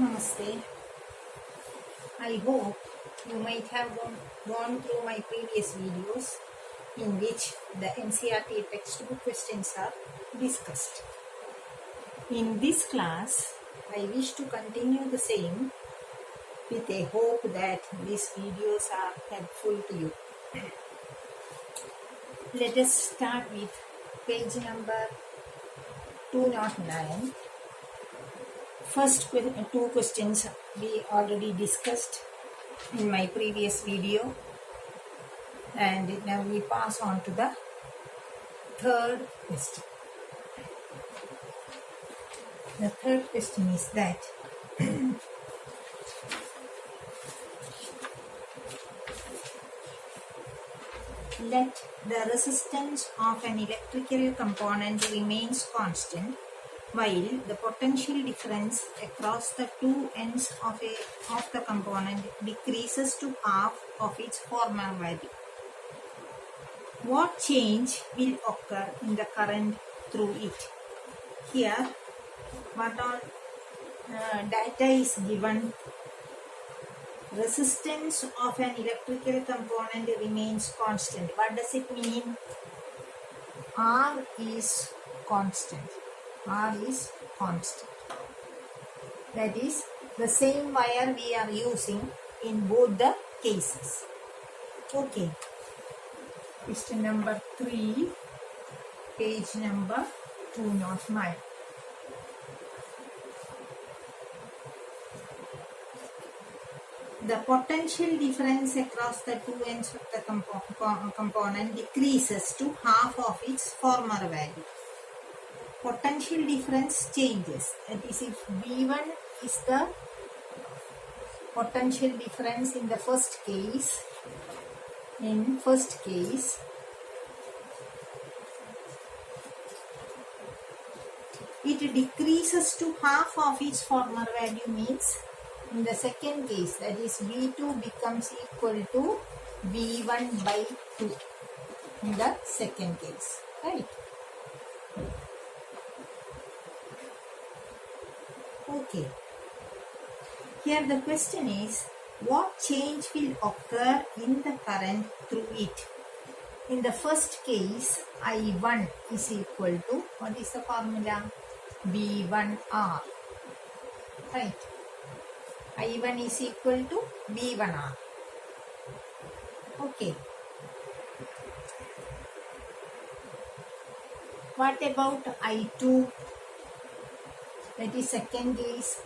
Namaste. I hope you might have gone through my previous videos in which the NCERT textbook questions are discussed. In this class, I wish to continue the same with a hope that these videos are helpful to you. Let us start with page number 209. First two questions we already discussed in my previous video, and now we pass on to the third question. The third question is that let the resistance of an electrical component remains constant while the potential difference across the two ends of the component decreases to half of its former value. What change will occur in the current through it? Here, what all data is given. Resistance of an electrical component remains constant. What does it mean? R is constant. R is constant. That is the same wire we are using in both the cases. Okay. Question number 3, page number 209. The potential difference across the two ends of the component decreases to half of its former value. Potential difference changes. That is, if V1 is the potential difference in the first case, it decreases to half of its former value means in the second case, that is V2 becomes equal to V1 by 2 in the second case, right? Okay. Here the question is, what change will occur in the current through it? In the first case, I1 is equal to, what is the formula? V1R, right? I1 is equal to V1R. Okay. What about I2? That is second case.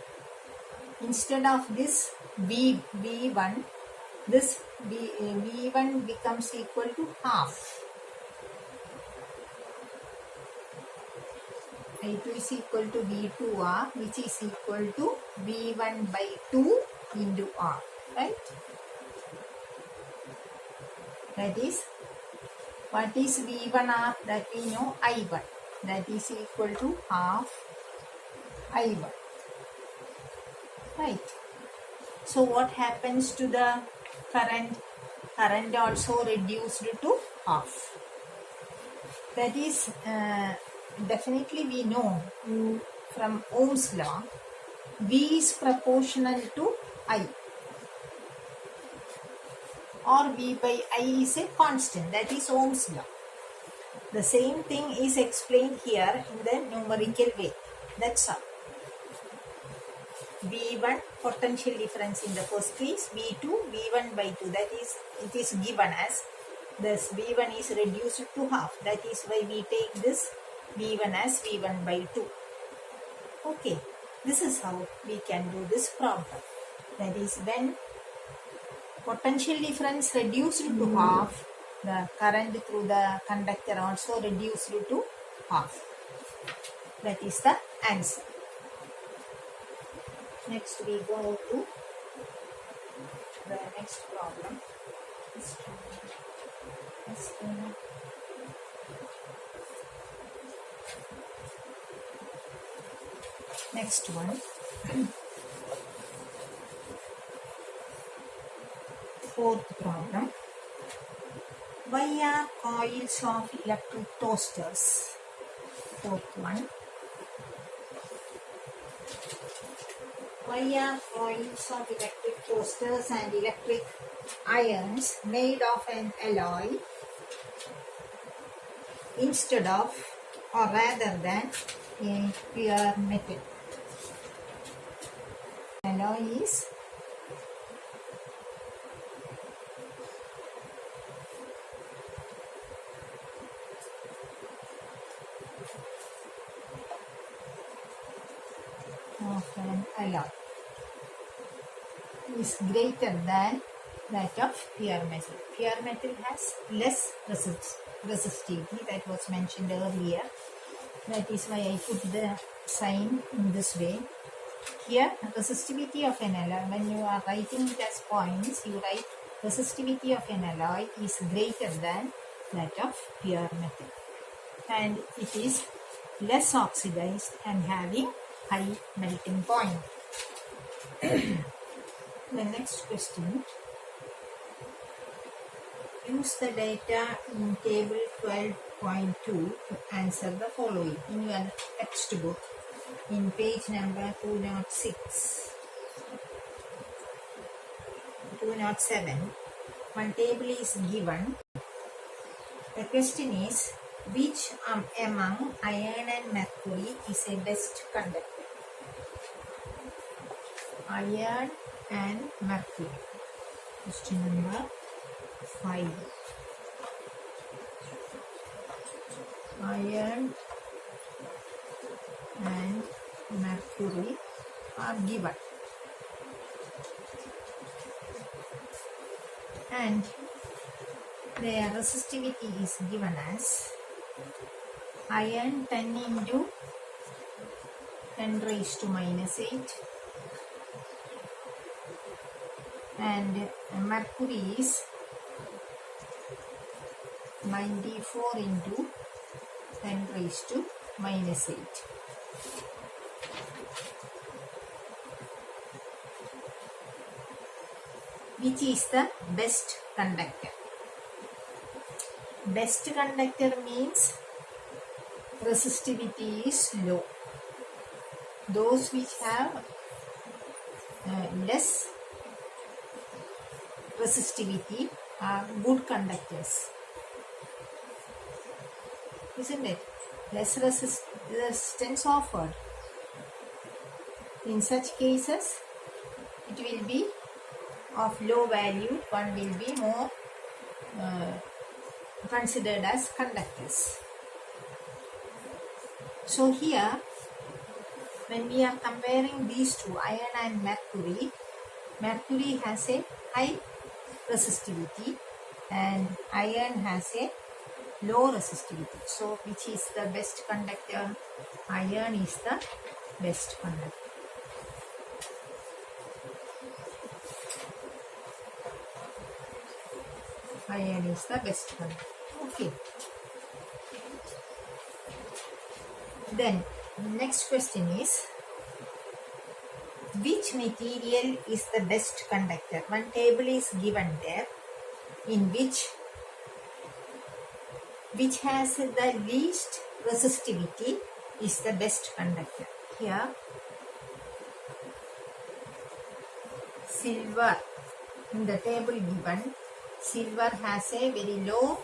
Instead of this V1, this V1 becomes equal to half. I2 is equal to V2R, which is equal to V1 by 2 into R, right? That is, what is V1R? That we know I1. That is equal to half I1, right? So what happens to the current? Current also reduced to half. That is, definitely we know from Ohm's law, V is proportional to I, or V by I is a constant. That is Ohm's law. The same thing is explained here in the numerical way. That's all. V1 potential difference in the first case, V2 V1 by 2. That is, it is given as this V1 is reduced to half. That is why we take this V1 as V1 by 2. Okay, this is how we can do this problem. That is, when potential difference reduced to half, the current through the conductor also reduced to half. That is the answer. Next we go to the next problem. Next one. Fourth problem. Why are coils of electric toasters? Fourth one. Why are coils of electric toasters and electric irons made of an alloy instead of or rather than a pure metal? Alloy is of an alloy is greater than that of pure metal. Pure metal has less resistivity, that was mentioned earlier. That is why I put the sign in this way. Here, resistivity of an alloy, when you are writing it as points, you write resistivity of an alloy is greater than that of pure metal. And it is less oxidized and having high melting point. The next question. Use the data in table 12.2 to answer the following. In your textbook, in page number 206, 207, one table is given. The question is, which among iron and mercury is a best conductor? Iron and mercury. Question number 5. Iron and mercury are given, and their resistivity is given as iron 10 into 10 raised to minus 8 and mercury is 94 into 10 raised to minus 8. Which is the best conductor? Best conductor means resistivity is low. Those which have less resistivity are good conductors, isn't it? Less resistance offered. In such cases, it will be of low value. One will be more considered as conductors. So here, when we are comparing these two, iron and mercury, mercury has a high resistivity and iron has a low resistivity. So which is the best conductor? Iron is the best conductor. Iron is the best conductor. Okay. Then next question is, which material is the best conductor? One table is given there in which has the least resistivity is the best conductor. Here, silver, in the table given, silver has a very low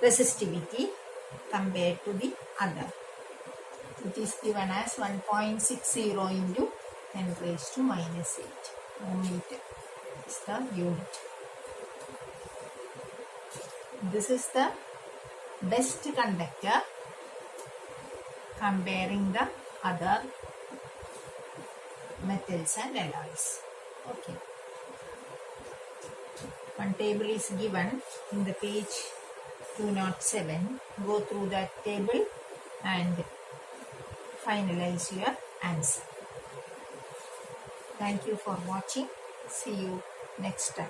resistivity compared to the other. It is given as 1.60 into 10 raised to minus 8 ohm meter is the unit. This is the best conductor comparing the other metals and alloys. Okay. One table is given in the page 207. Go through that table and finalize your answer. Thank you for watching. See you next time.